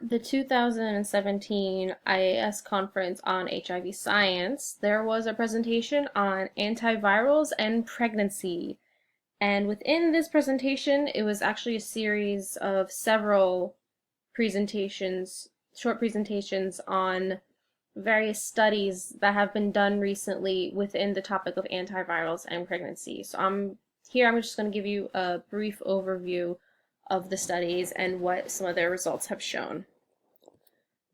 the 2017 IAS conference on HIV science, there was a presentation on antivirals and pregnancy. And within this presentation, it was actually a series of several presentations, short presentations on various studies that have been done recently within the topic of antivirals and pregnancy. So I'm just going to give you a brief overview of the studies and what some of their results have shown.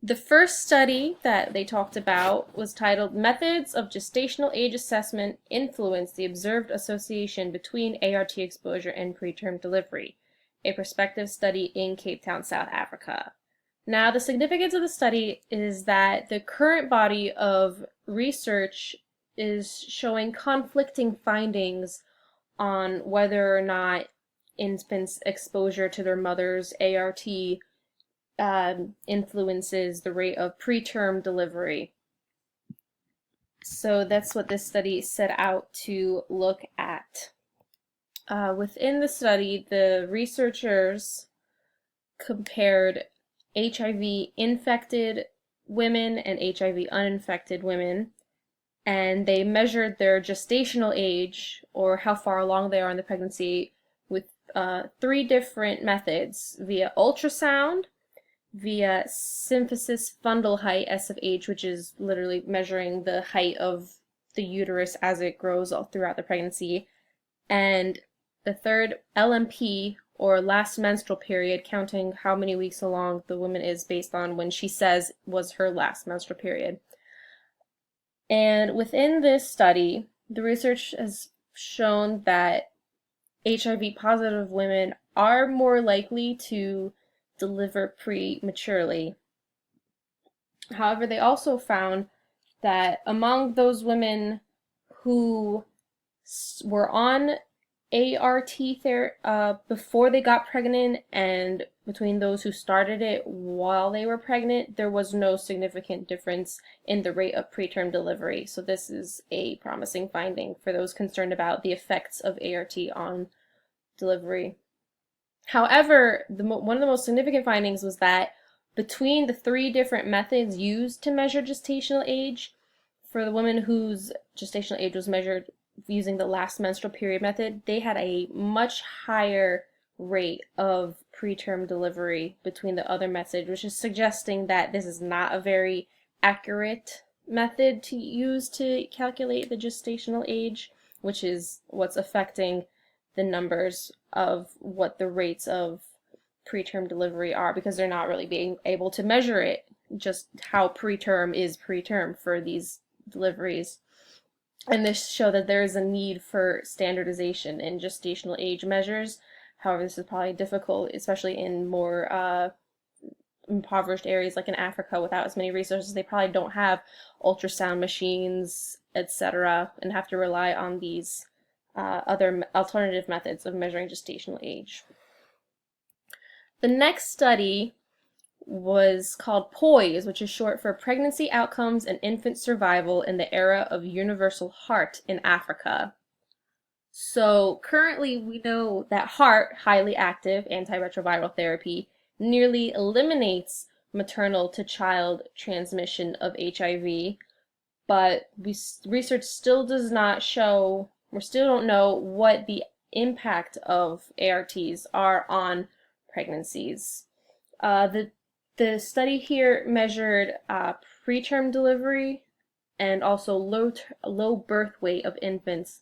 The first study that they talked about was titled Methods of Gestational Age Assessment Influence the Observed Association Between ART Exposure and Preterm Delivery, a prospective study in Cape Town, South Africa. Now, the significance of the study is that the current body of research is showing conflicting findings on whether or not infants' exposure to their mother's ART influences the rate of preterm delivery. So that's what this study set out to look at. Within the study, the researchers compared HIV-infected women and HIV-uninfected women, and they measured their gestational age, or how far along they are in the pregnancy, with 3 different methods: via ultrasound, via symphysis fundal height, SFH, which is literally measuring the height of the uterus as it grows all throughout the pregnancy, and the third, LMP, or last menstrual period, counting how many weeks along the woman is based on when she says was her last menstrual period. And within this study, the research has shown that HIV positive women are more likely to deliver prematurely. However, they also found that among those women who were on ART before they got pregnant and between those who started it while they were pregnant, there was no significant difference in the rate of preterm delivery. So this is a promising finding for those concerned about the effects of ART on delivery. However, one of the most significant findings was that between the 3 different methods used to measure gestational age, for the women whose gestational age was measured using the last menstrual period method, they had a much higher rate of preterm delivery between the other method, which is suggesting that this is not a very accurate method to use to calculate the gestational age, which is what's affecting the numbers of what the rates of preterm delivery are, because they're not really being able to measure it, just how preterm is preterm for these deliveries. And this show that there is a need for standardization in gestational age measures. However, this is probably difficult, especially in more impoverished areas like in Africa without as many resources. They probably don't have ultrasound machines, etc., and have to rely on these other alternative methods of measuring gestational age. The next study was called POISE, which is short for Pregnancy Outcomes and Infant Survival in the Era of Universal HAART in Africa. So currently we know that HAART, highly active antiretroviral therapy, nearly eliminates maternal to child transmission of HIV, but research still does not show, we still don't know what the impact of ARTs are on pregnancies. The study here measured preterm delivery and also low birth weight of infants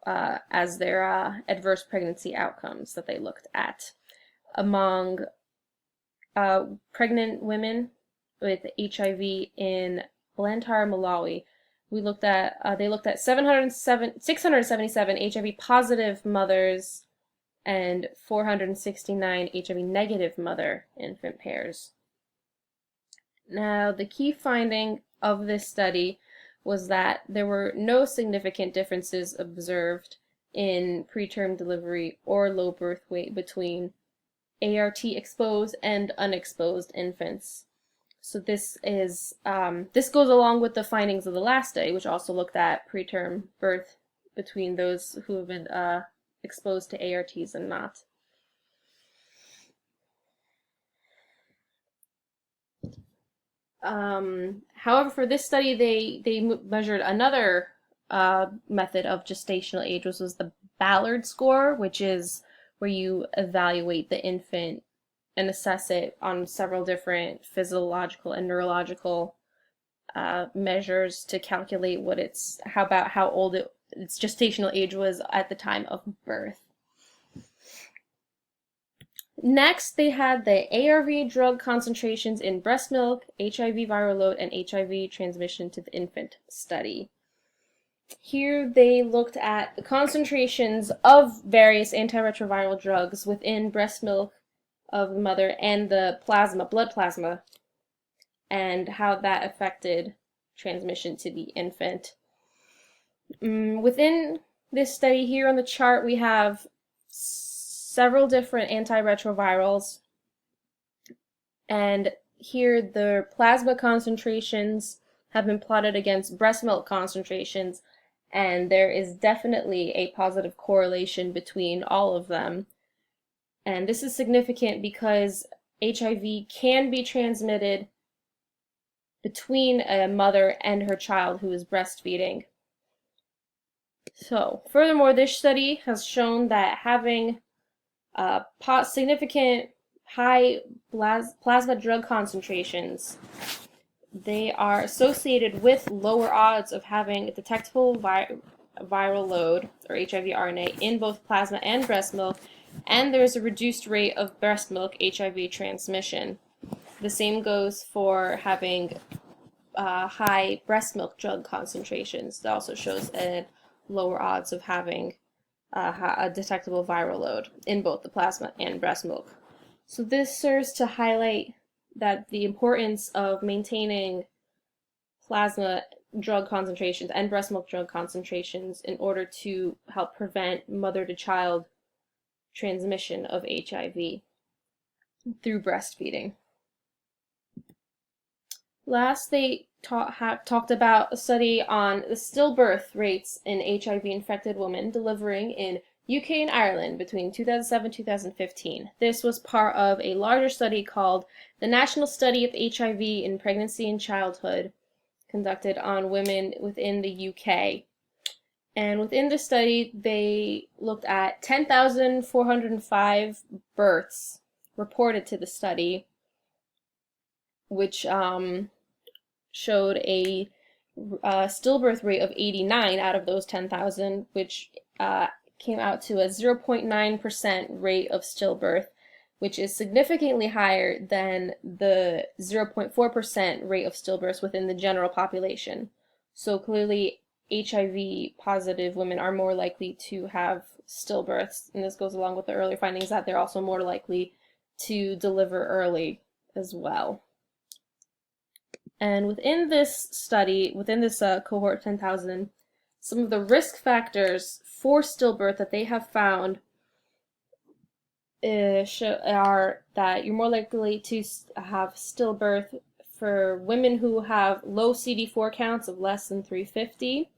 as their adverse pregnancy outcomes that they looked at. Among pregnant women with HIV in Blantyre, Malawi, they looked at 677 HIV positive mothers and 469 HIV negative mother-infant pairs. Now, the key finding of this study was that there were no significant differences observed in preterm delivery or low birth weight between ART exposed and unexposed infants. So this goes along with the findings of the last study, which also looked at preterm birth between those who have been exposed to ARTs and not. However, for this study, they measured another method of gestational age, which was the Ballard score, which is where you evaluate the infant and assess it on several different physiological and neurological measures to calculate how old its gestational age was at the time of birth. Next, they had the ARV drug concentrations in breast milk, HIV viral load, and HIV transmission to the infant study. Here they looked at the concentrations of various antiretroviral drugs within breast milk of the mother and the blood plasma, and how that affected transmission to the infant. Within this study here on the chart, we have several different antiretrovirals, and here the plasma concentrations have been plotted against breast milk concentrations, and there is definitely a positive correlation between all of them. And this is significant because HIV can be transmitted between a mother and her child who is breastfeeding. So, furthermore, this study has shown that having significant high plasma drug concentrations, they are associated with lower odds of having a detectable viral load, or HIV RNA, in both plasma and breast milk, and there's a reduced rate of breast milk HIV transmission. The same goes for having high breast milk drug concentrations. That also shows a lower odds of having a detectable viral load in both the plasma and breast milk. So this serves to highlight that the importance of maintaining plasma drug concentrations and breast milk drug concentrations in order to help prevent mother-to-child transmission of HIV through breastfeeding. Last, they talked about a study on the stillbirth rates in HIV-infected women delivering in UK and Ireland between 2007 and 2015. This was part of a larger study called the National Study of HIV in Pregnancy and Childhood, conducted on women within the UK. And within the study, they looked at 10,405 births reported to the study, which showed a stillbirth rate of 89 out of those 10,000, which came out to a 0.9% rate of stillbirth, which is significantly higher than the 0.4% rate of stillbirths within the general population. So clearly, HIV positive women are more likely to have stillbirths, and this goes along with the earlier findings that they're also more likely to deliver early as well. And within this study, within this cohort 10,000, some of the risk factors for stillbirth that they have found are that you're more likely to have stillbirth for women who have low CD4 counts of less than 350.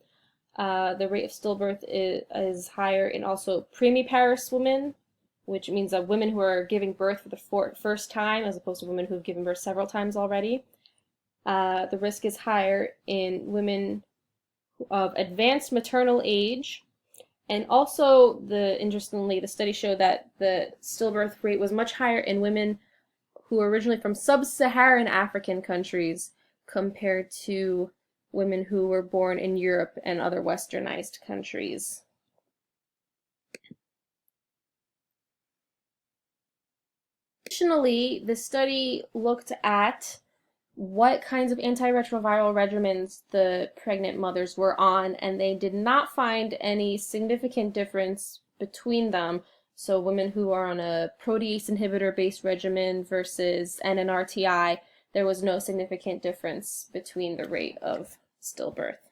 The rate of stillbirth is higher in also primiparous women, which means that women who are giving birth for the first time as opposed to women who have given birth several times already. The risk is higher in women of advanced maternal age, and also, interestingly, the study showed that the stillbirth rate was much higher in women who were originally from sub-Saharan African countries compared to women who were born in Europe and other westernized countries. Additionally, the study looked at what kinds of antiretroviral regimens the pregnant mothers were on, and they did not find any significant difference between them. So women who are on a protease inhibitor-based regimen versus NNRTI, there was no significant difference between the rate of stillbirth.